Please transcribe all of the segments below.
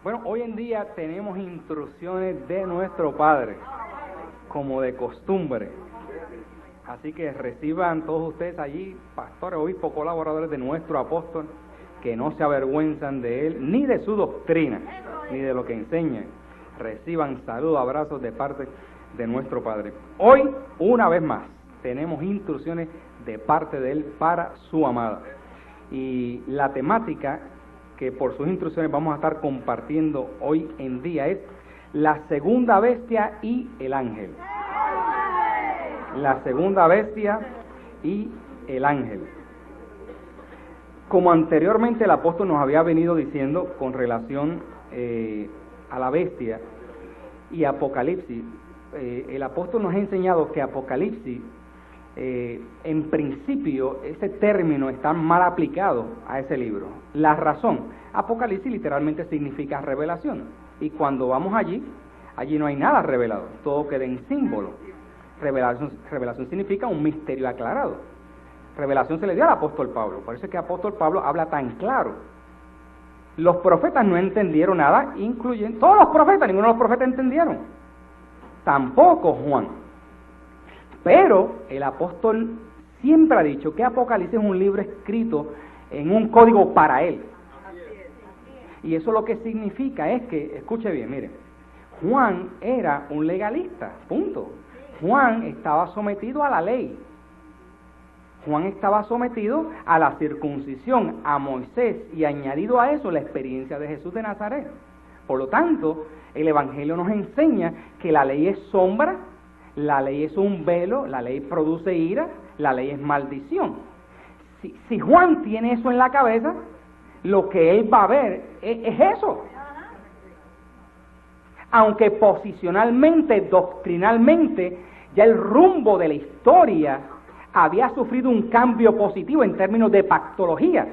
Bueno, hoy en día tenemos instrucciones de nuestro Padre, como de costumbre. Así que reciban todos ustedes allí, pastores, obispos, colaboradores de nuestro apóstol, que no se avergüenzan de él, ni de su doctrina, ni de lo que enseña. Reciban saludos, abrazos de parte de nuestro Padre. Hoy, una vez más, tenemos instrucciones de parte de él para su amada. Y la temática que por sus instrucciones vamos a estar compartiendo hoy en día es la segunda bestia y el ángel. La segunda bestia y el ángel. Como anteriormente el apóstol nos había venido diciendo con relación a la bestia y Apocalipsis, el apóstol nos ha enseñado que Apocalipsis, en principio, ese término está mal aplicado a ese libro. La razón, Apocalipsis literalmente significa revelación, y cuando vamos allí no hay nada revelado, todo queda en símbolo. Revelación significa un misterio aclarado. Revelación se le dio al apóstol Pablo, por eso es que el apóstol Pablo habla tan claro. Los profetas no entendieron nada, incluyendo todos los profetas, ninguno de los profetas entendieron, tampoco Juan. Pero el apóstol siempre ha dicho que Apocalipsis es un libro escrito en un código para él. Y eso lo que significa es que, escuche bien, mire, Juan era un legalista, punto. Juan estaba sometido a la ley. Juan estaba sometido a la circuncisión, a Moisés, y añadido a eso la experiencia de Jesús de Nazaret. Por lo tanto, el Evangelio nos enseña que la ley es sombra, la ley es un velo, la ley produce ira, la ley es maldición. Si Juan tiene eso en la cabeza, lo que él va a ver es eso. Aunque posicionalmente, doctrinalmente, ya el rumbo de la historia había sufrido un cambio positivo en términos de pactología.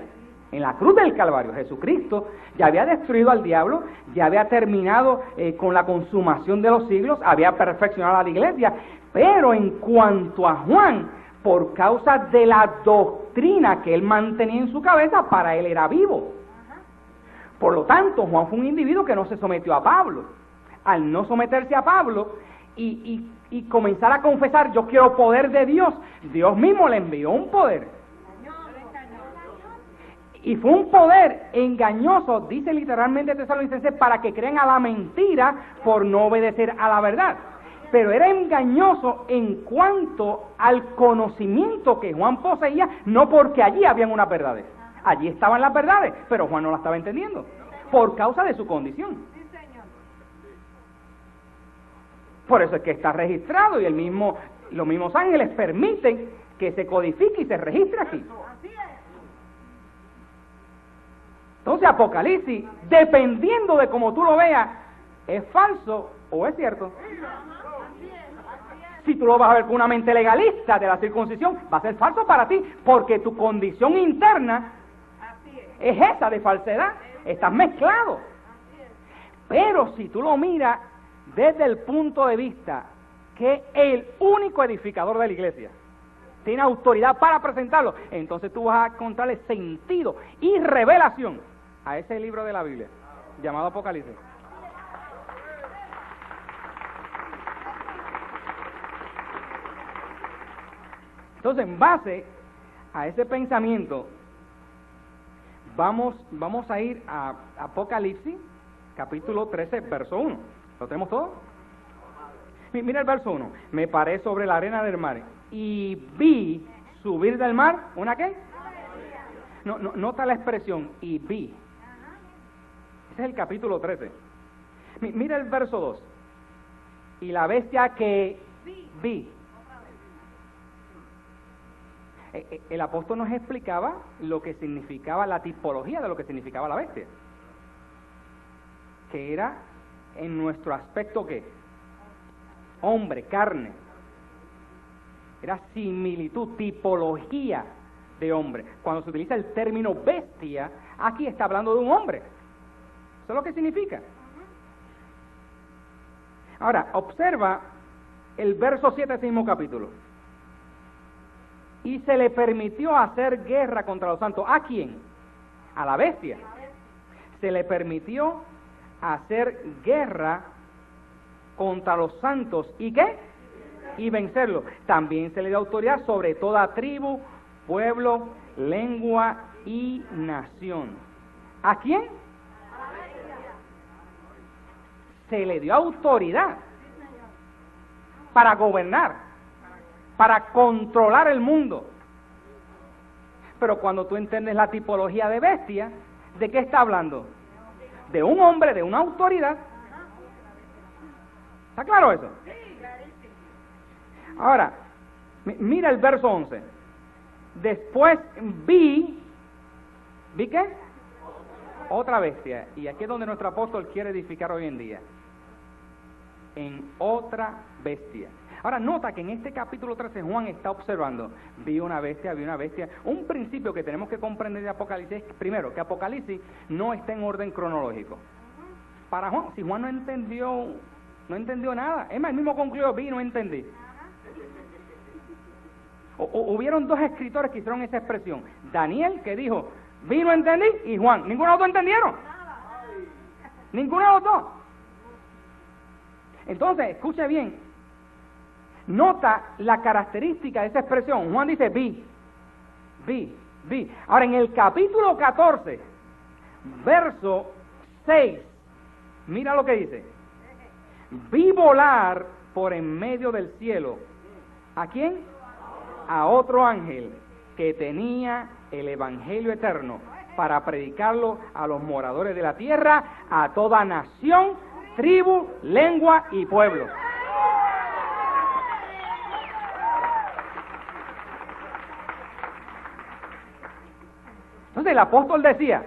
En la cruz del Calvario, Jesucristo ya había destruido al diablo, ya había terminado con la consumación de los siglos, había perfeccionado a la iglesia, pero en cuanto a Juan, por causa de la doctrina que él mantenía en su cabeza, para él era vivo. Por lo tanto, Juan fue un individuo que no se sometió a Pablo. Al no someterse a Pablo y comenzar a confesar, yo quiero poder de Dios, Dios mismo le envió un poder. Y fue un poder engañoso, dice literalmente Tesalonicenses, para que crean a la mentira por no obedecer a la verdad. Pero era engañoso en cuanto al conocimiento que Juan poseía, no porque allí habían unas verdades. Allí estaban las verdades, pero Juan no las estaba entendiendo, por causa de su condición. Por eso es que está registrado y los mismos ángeles permiten que se codifique y se registre aquí. Entonces Apocalipsis, dependiendo de cómo tú lo veas, ¿es falso o es cierto? Si tú lo vas a ver con una mente legalista de la circuncisión, va a ser falso para ti, porque tu condición interna es esa de falsedad, estás mezclado. Pero si tú lo miras desde el punto de vista que el único edificador de la iglesia tiene autoridad para presentarlo, entonces tú vas a encontrarle sentido y revelación a ese libro de la Biblia llamado Apocalipsis. Entonces, en base a ese pensamiento, vamos a ir a Apocalipsis, capítulo 13, verso 1. ¿Lo tenemos todo? Mira el verso 1. Me paré sobre la arena del mar y vi subir del mar, ¿una qué? No, nota la expresión, y vi. Ese es el capítulo 13. Mira el verso 2. Y la bestia que vi. El apóstol nos explicaba lo que significaba la tipología de lo que significaba la bestia. Que era en nuestro aspecto ¿qué? Hombre, carne. Era similitud, tipología de hombre. Cuando se utiliza el término bestia, aquí está hablando de un hombre. Eso es lo que significa. Ahora, observa el verso 7 de ese mismo capítulo. Y se le permitió hacer guerra contra los santos. ¿A quién? A la bestia. Se le permitió a hacer guerra contra los santos. ¿Y qué? Y vencerlos. También se le dio autoridad sobre toda tribu, pueblo, lengua y nación. ¿A quién? Se le dio autoridad para gobernar, para controlar el mundo. Pero cuando tú entiendes la tipología de bestia, ¿de qué está hablando? De un hombre, de una autoridad. ¿Está claro eso? Ahora, mira el verso 11. Después ¿vi qué? Otra bestia. Y aquí es donde nuestro apóstol quiere edificar hoy en día. En otra bestia. Ahora nota que en este capítulo 13 Juan está observando, vi una bestia. Un principio que tenemos que comprender de Apocalipsis es, primero, que Apocalipsis no está en orden cronológico. Para Juan, si Juan no entendió nada, es más, él mismo concluyó, vi y no entendí. Hubieron dos escritores que hicieron esa expresión. Daniel, que dijo, vi y no entendí, y Juan, ninguno de los dos entendieron. Ninguno de los dos. Entonces, escuche bien, nota la característica de esa expresión. Juan dice, vi. Ahora, en el capítulo 14, verso 6, mira lo que dice. Vi volar por en medio del cielo. ¿A quién? A otro ángel que tenía el evangelio eterno para predicarlo a los moradores de la tierra, a toda nación, tribu, lengua y pueblo. Entonces el apóstol decía,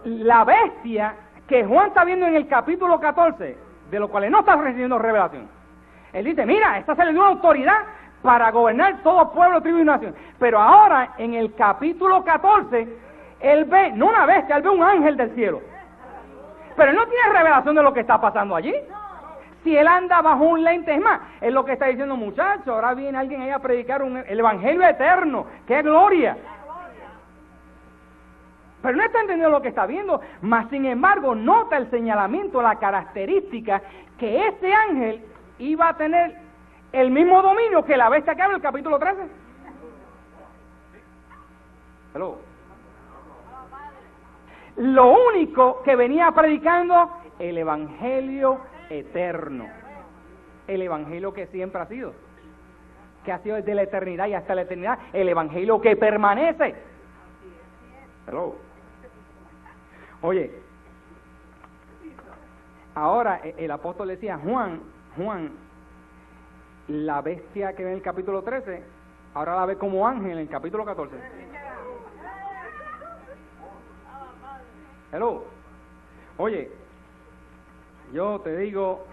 la bestia que Juan está viendo en el capítulo 14, de lo cual no está recibiendo revelación. Él dice, mira, esta se le dio una autoridad para gobernar todo pueblo, tribu y nación. Pero ahora, en el capítulo 14, él ve, no una bestia, él ve un ángel del cielo. Pero él no tiene revelación de lo que está pasando allí. Si él anda bajo un lente, es más, es lo que está diciendo, muchachos, ahora viene alguien ahí a predicar el evangelio eterno. ¡Qué gloria! Pero no está entendiendo lo que está viendo, mas sin embargo nota el señalamiento, la característica que ese ángel iba a tener el mismo dominio que la bestia que habla en el capítulo 13. Hello. Lo único que venía predicando, el evangelio eterno, el evangelio que siempre ha sido, que ha sido desde la eternidad y hasta la eternidad, el evangelio que permanece. Hello. Oye, ahora el apóstol decía, Juan, la bestia que ve en el capítulo 13, ahora la ve como ángel en el capítulo 14. Hello. Oye, yo te digo,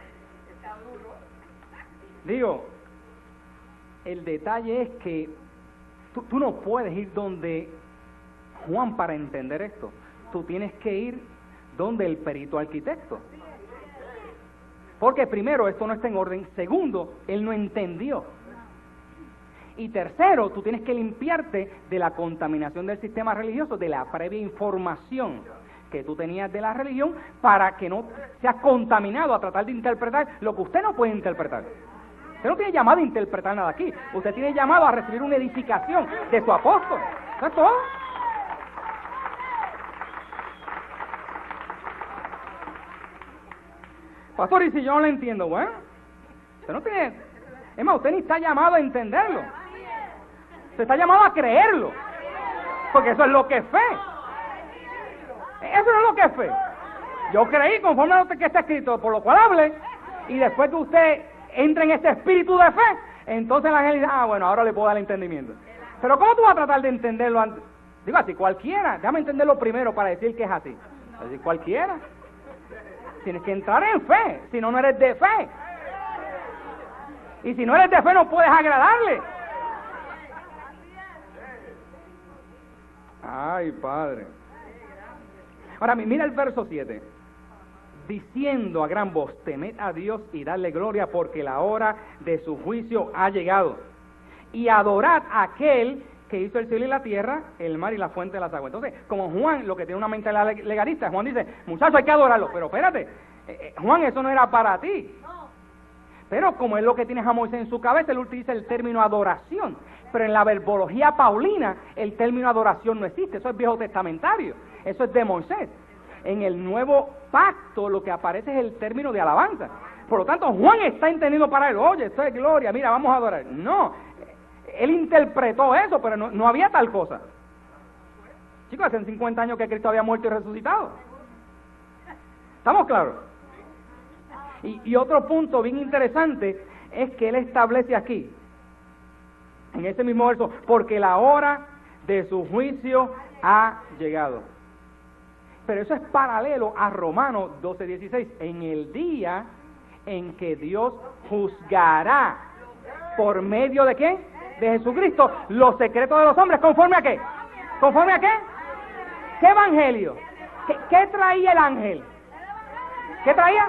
el detalle es que tú no puedes ir donde Juan para entender esto. Tú tienes que ir donde el perito arquitecto. Porque primero, esto no está en orden. Segundo, él no entendió. Y tercero, tú tienes que limpiarte de la contaminación del sistema religioso, de la previa información que tú tenías de la religión, para que no seas contaminado a tratar de interpretar lo que usted no puede interpretar. Usted no tiene llamado a interpretar nada aquí. Usted tiene llamado a recibir una edificación de su apóstol. ¿Eso es todo? Pastor, y si yo no lo entiendo, bueno, usted no tiene, es más, usted ni está llamado a entenderlo, usted está llamado a creerlo, porque eso es lo que es fe, eso no es lo que es fe. Yo creí conforme a lo que está escrito, por lo cual hable, y después que usted entre en este espíritu de fe, entonces la gente dice, bueno, ahora le puedo dar el entendimiento. Pero ¿cómo tú vas a tratar de entenderlo antes? Digo así, cualquiera, déjame entenderlo primero para decir que es así. Así, cualquiera. Tienes que entrar en fe, si no, no eres de fe. Y si no eres de fe, no puedes agradarle. Ay, Padre. Ahora, mira el verso 7. Diciendo a gran voz, temed a Dios y dadle gloria, porque la hora de su juicio ha llegado. Y adorad a aquel que hizo el cielo y la tierra, el mar y la fuente de las aguas. Entonces, como Juan, lo que tiene una mentalidad legalista, Juan dice, muchachos, hay que adorarlo, pero espérate, Juan, eso no era para ti. Pero como es lo que tiene a Moisés en su cabeza, él utiliza el término adoración. Pero en la verbología paulina, el término adoración no existe, eso es viejo testamentario, eso es de Moisés. En el nuevo pacto lo que aparece es el término de alabanza. Por lo tanto, Juan está entendiendo para él, oye, esto es gloria, mira, vamos a adorar. No, él interpretó eso, pero no había tal cosa. Chicos, hace 50 años que Cristo había muerto y resucitado. ¿Estamos claros? Y otro punto bien interesante es que él establece aquí, en ese mismo verso, porque la hora de su juicio ha llegado. Pero eso es paralelo a Romanos 12:16, en el día en que Dios juzgará por medio de ¿qué? De Jesucristo, los secretos de los hombres, ¿conforme a qué? ¿Conforme a qué? ¿Qué evangelio? ¿Qué traía el ángel? ¿Qué traía?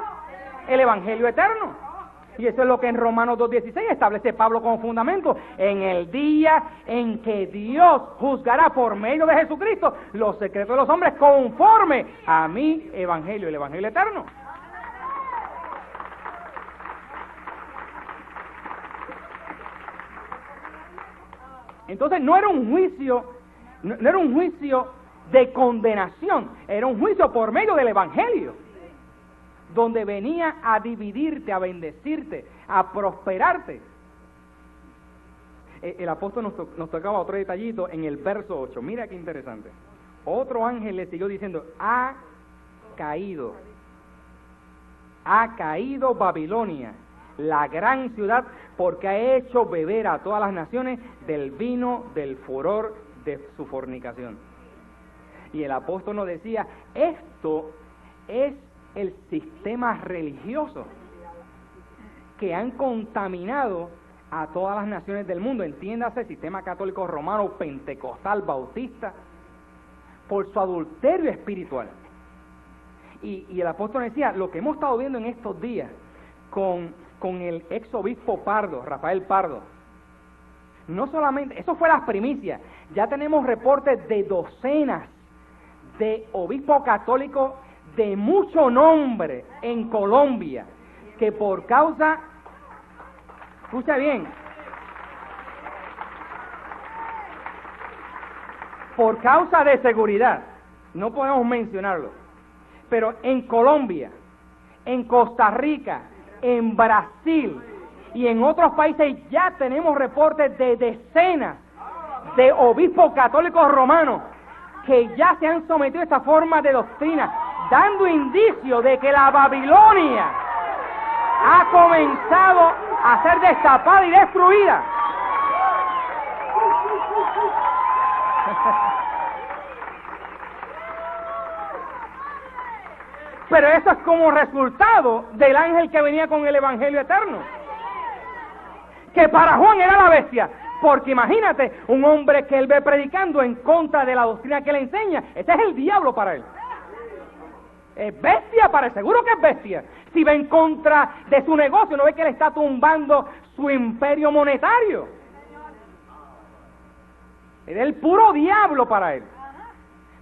El evangelio eterno. Y eso es lo que en Romanos 2:16 establece Pablo como fundamento. En el día en que Dios juzgará por medio de Jesucristo los secretos de los hombres conforme a mi evangelio, el evangelio eterno. Entonces no era un juicio, no era un juicio de condenación, era un juicio por medio del evangelio, donde venía a dividirte, a bendecirte, a prosperarte. El apóstol nos tocaba otro detallito en el verso 8. Mira qué interesante. Otro ángel le siguió diciendo, ha caído Babilonia, la gran ciudad, porque ha hecho beber a todas las naciones del vino del furor de su fornicación. Y el apóstol nos decía, esto es el sistema religioso que han contaminado a todas las naciones del mundo, entiéndase, sistema católico romano, pentecostal, bautista, por su adulterio espiritual. Y el apóstol decía, lo que hemos estado viendo en estos días con el ex obispo Pardo, Rafael Pardo, no solamente, eso fue las primicias, ya tenemos reportes de docenas de obispos católicos de mucho nombre en Colombia, que por causa, escucha bien, por causa de seguridad, no podemos mencionarlo, pero en Colombia, en Costa Rica, en Brasil y en otros países ya tenemos reportes de decenas de obispos católicos romanos que ya se han sometido a esta forma de doctrina, dando indicio de que la Babilonia ha comenzado a ser destapada y destruida. Pero eso es como resultado del ángel que venía con el evangelio eterno, que para Juan era la bestia, porque imagínate, un hombre que él ve predicando en contra de la doctrina que le enseña, ese es el diablo para él. Es bestia para él, seguro que es bestia. Si va en contra de su negocio, no ve que él está tumbando su imperio monetario. Es el puro diablo para él.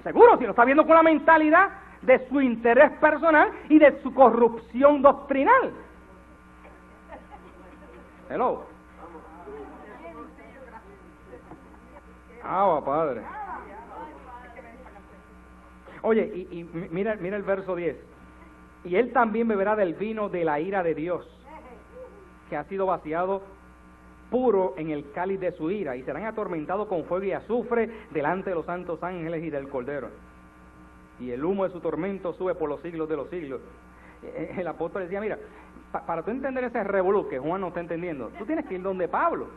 Seguro, si lo está viendo con la mentalidad de su interés personal y de su corrupción doctrinal. Hello. Padre. Oye, y mira el verso 10. Y él también beberá del vino de la ira de Dios, que ha sido vaciado puro en el cáliz de su ira, y serán atormentados con fuego y azufre delante de los santos ángeles y del Cordero. Y el humo de su tormento sube por los siglos de los siglos. El apóstol decía, mira, para tú entender ese revolú que Juan no está entendiendo, tú tienes que ir donde Pablo.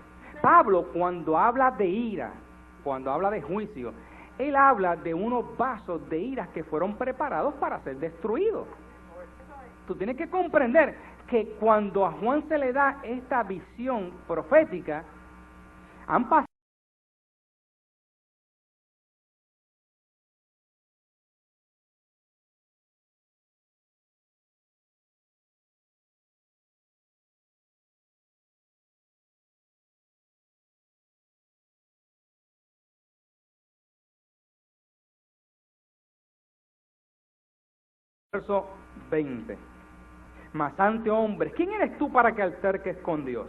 Pablo, cuando habla de ira, cuando habla de juicio, él habla de unos vasos de ira que fueron preparados para ser destruidos. Tú tienes que comprender que cuando a Juan se le da esta visión profética, han pasado verso 20. Mas ante hombres, ¿quién eres tú para que alterques con Dios?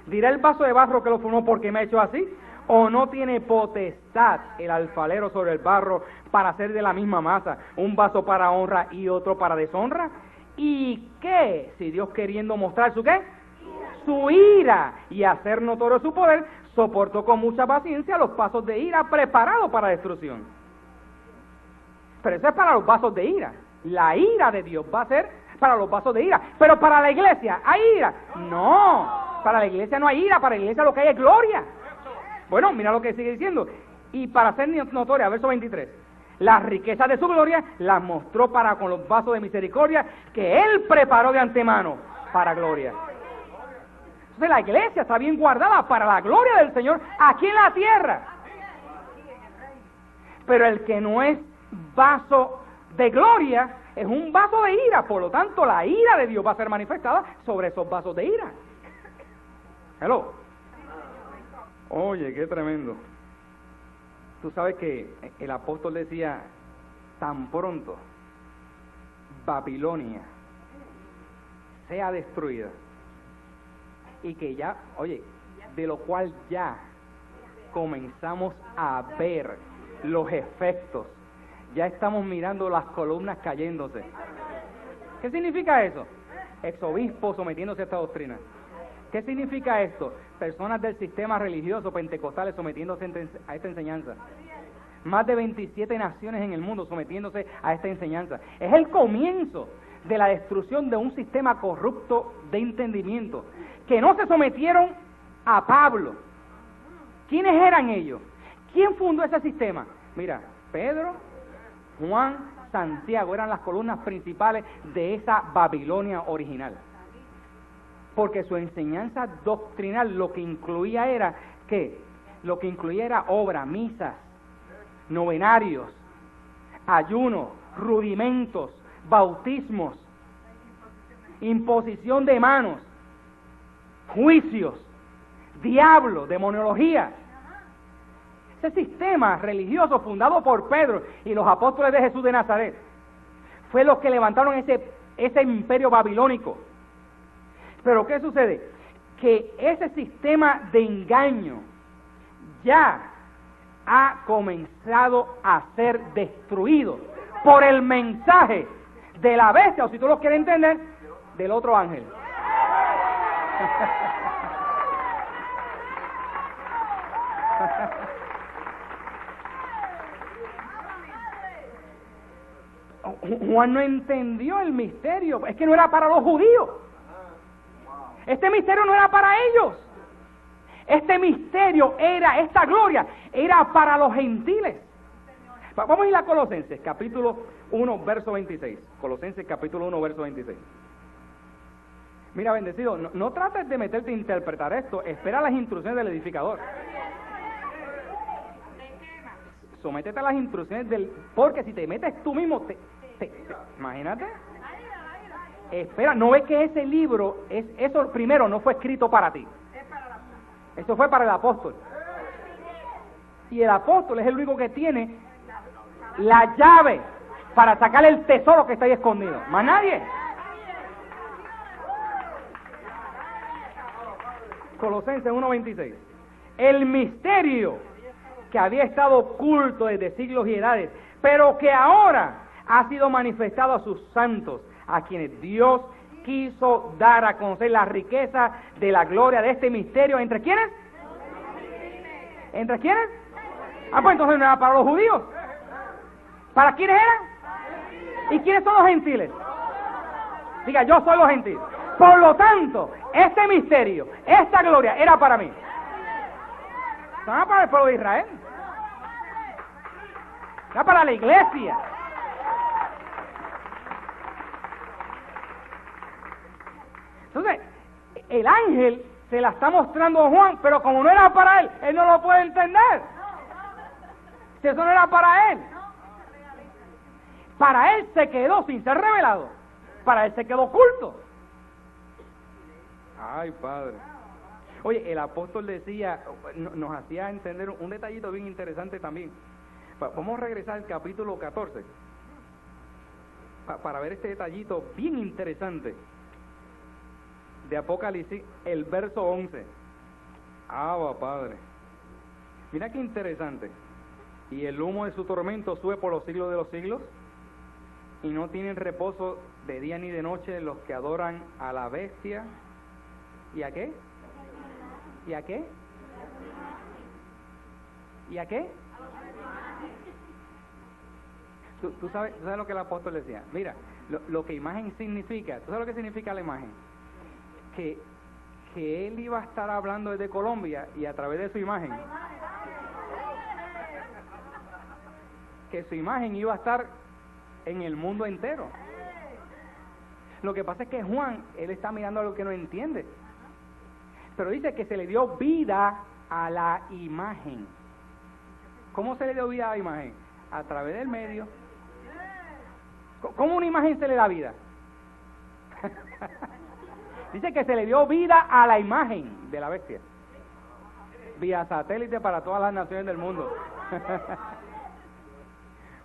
¿Dirá el vaso de barro que lo formó porque me ha hecho así? ¿O no tiene potestad el alfarero sobre el barro para hacer de la misma masa un vaso para honra y otro para deshonra? ¿Y qué? Si Dios, queriendo mostrar su ¿qué? Su ira y hacer notorio su poder, soportó con mucha paciencia los vasos de ira preparados para destrucción. Pero eso es para los vasos de ira. La ira de Dios va a ser para los vasos de ira. Pero para la iglesia, ¿hay ira? No, para la iglesia no hay ira, para la iglesia lo que hay es gloria. Bueno, mira lo que sigue diciendo. Y para ser notoria, verso 23, las riquezas de su gloria las mostró para con los vasos de misericordia que Él preparó de antemano para gloria. Entonces la iglesia está bien guardada para la gloria del Señor aquí en la tierra. Pero el que no es vaso de gloria es un vaso de ira, por lo tanto la ira de Dios va a ser manifestada sobre esos vasos de ira. Hello. Oye, qué tremendo. Tú sabes que el apóstol decía, tan pronto Babilonia sea destruida, y que ya, oye, de lo cual ya comenzamos a ver los efectos, ya estamos mirando las columnas cayéndose. ¿Qué significa eso? Exobispos sometiéndose a esta doctrina. ¿Qué significa esto? Personas del sistema religioso pentecostales sometiéndose a esta enseñanza. Más de 27 naciones en el mundo sometiéndose a esta enseñanza. Es el comienzo de la destrucción de un sistema corrupto de entendimiento, que no se sometieron a Pablo. ¿Quiénes eran ellos? ¿Quién fundó ese sistema? Mira, Pedro, Juan, Santiago eran las columnas principales de esa Babilonia original. Porque su enseñanza doctrinal lo que incluía era, ¿qué? Lo que incluía era obra, misas, novenarios, ayunos, rudimentos, bautismos, imposición de manos, juicios, diablo, demonología. Ese sistema religioso fundado por Pedro y los apóstoles de Jesús de Nazaret fue los que levantaron ese imperio babilónico. Pero ¿qué sucede? Que ese sistema de engaño ya ha comenzado a ser destruido por el mensaje de la bestia, o si tú lo quieres entender, del otro ángel. Juan no entendió el misterio, es que no era para los judíos. Este misterio no era para ellos. Este misterio era, esta gloria, era para los gentiles. Vamos a ir a Colosenses, capítulo 1, verso 26. Colosenses, capítulo 1, verso 26. Mira, bendecido, no trates de meterte a interpretar esto, espera las instrucciones del edificador. Sométete a las instrucciones porque si te metes tú mismo, imagínate. Espera, ¿no ves que ese libro, eso primero no fue escrito para ti? Eso fue para el apóstol. Y el apóstol es el único que tiene la llave para sacar el tesoro que está ahí escondido. Más nadie. Colosenses 1:26. El misterio que había estado oculto desde siglos y edades, pero que ahora ha sido manifestado a sus santos, a quienes Dios quiso dar a conocer la riqueza de la gloria de este misterio. ¿Entre quiénes? ¿Entre quiénes? Ah, pues entonces no era para los judíos. ¿Para quiénes eran? ¿Y quiénes son los gentiles? Diga, yo soy los gentiles. Por lo tanto, este misterio, esta gloria era para mí. No era para el pueblo de Israel. Era para la iglesia. Entonces, el ángel se la está mostrando a Juan, pero como no era para él no lo puede entender. Si eso no era para él. Para él se quedó sin ser revelado. Para él se quedó oculto. Ay, Padre. Oye, el apóstol decía, nos hacía entender un detallito bien interesante también. Vamos a regresar al capítulo 14. para ver este detallito bien interesante de Apocalipsis, el verso 11. Padre. Mira qué interesante. Y el humo de su tormento sube por los siglos de los siglos, y no tienen reposo de día ni de noche los que adoran a la bestia. ¿Y a qué? ¿Y a qué? ¿Y a qué? ¿Tú sabes lo que el apóstol decía? Mira, lo que imagen significa, ¿tú sabes lo que significa la imagen? Que él iba a estar hablando desde Colombia y a través de su imagen, que su imagen iba a estar en el mundo entero. Lo que pasa es que Juan, él está mirando algo que no entiende, pero dice que se le dio vida a la imagen. ¿Cómo se le dio vida a la imagen? A través del medio. ¿Cómo una imagen se le da vida? Dice que se le dio vida a la imagen de la bestia, vía satélite para todas las naciones del mundo.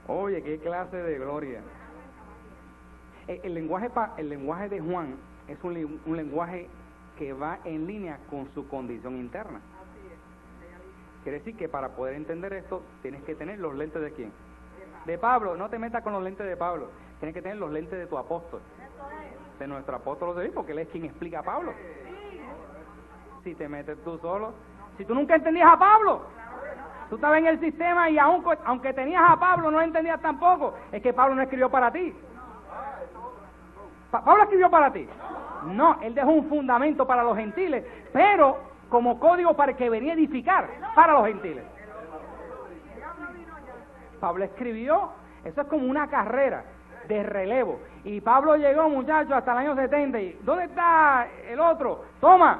Oye, qué clase de gloria. El lenguaje de Juan es un lenguaje que va en línea con su condición interna. Quiere decir que para poder entender esto, tienes que tener los lentes de ¿quién? De Pablo. No te metas con los lentes de Pablo. Tienes que tener los lentes de tu apóstol, de nuestro apóstol José, porque él es quien explica a Pablo. Si te metes tú solo, si tú nunca entendías a Pablo, tú estabas en el sistema y aunque tenías a Pablo, no lo entendías tampoco. Es que Pablo no escribió para ti. ¿Pablo escribió para ti? No, él dejó un fundamento para los gentiles, pero como código para el que venía a edificar para los gentiles. Pablo escribió, eso es como una carrera de relevo. Y Pablo llegó, muchachos, hasta el año 70. Y ¿dónde está el otro? Toma.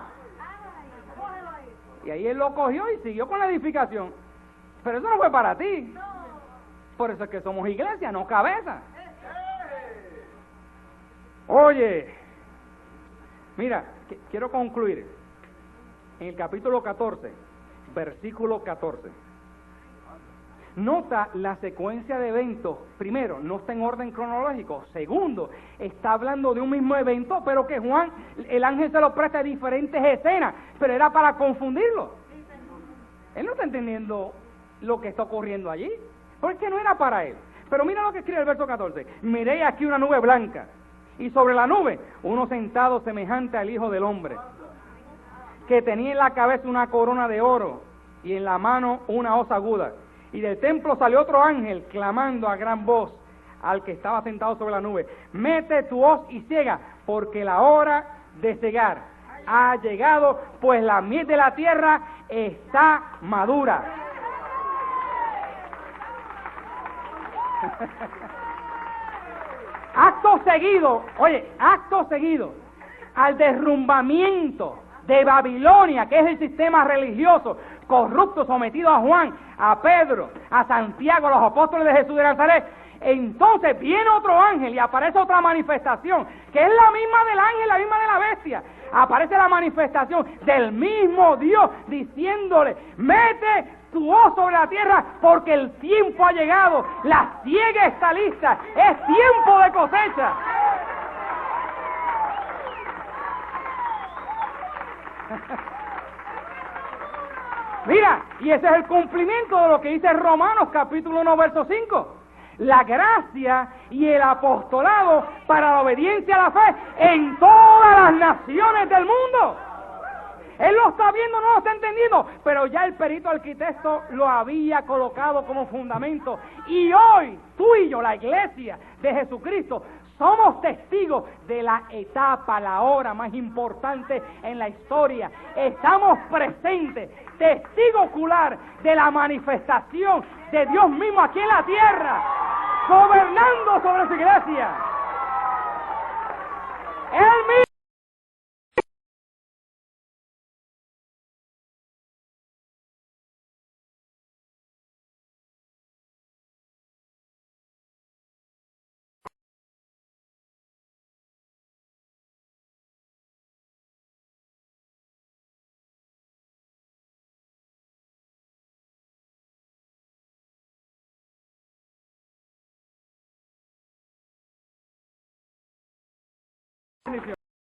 Y ahí él lo cogió y siguió con la edificación. Pero eso no fue para ti. Por eso es que somos iglesia, no cabeza. Oye, mira, quiero concluir en el capítulo 14, versículo 14. Nota la secuencia de eventos. Primero, no está en orden cronológico. Segundo, está hablando de un mismo evento, pero que Juan, el ángel se lo presta a diferentes escenas, pero era para confundirlo. Él no está entendiendo lo que está ocurriendo allí, porque no era para él. Pero mira lo que escribe el verso 14. Miré aquí una nube blanca, y sobre la nube uno sentado semejante al Hijo del Hombre, que tenía en la cabeza una corona de oro y en la mano una hoz aguda. Y del templo salió otro ángel clamando a gran voz al que estaba sentado sobre la nube: mete tu hoz y ciega, porque la hora de cegar ha llegado, pues la miel de la tierra está madura. Acto seguido al derrumbamiento de Babilonia, que es el sistema religioso corrupto sometido a Juan, a Pedro, a Santiago, a los apóstoles de Jesús de Nazaret. Entonces viene otro ángel y aparece otra manifestación, que es la misma del ángel, la misma de la bestia. Aparece la manifestación del mismo Dios diciéndole: mete tu hoz sobre la tierra, porque el tiempo ha llegado, la siega está lista, es tiempo de cosecha. Mira, y ese es el cumplimiento de lo que dice Romanos capítulo 1 verso 5. La gracia y el apostolado para la obediencia a la fe en todas las naciones del mundo. Él lo está viendo, no lo está entendiendo, pero ya el perito arquitecto lo había colocado como fundamento. Y hoy, tú y yo, la iglesia de Jesucristo, somos testigos de la etapa, la hora más importante en la historia. Estamos presentes, testigo ocular de la manifestación de Dios mismo aquí en la tierra, gobernando sobre su iglesia. Él mismo. Bendiciones.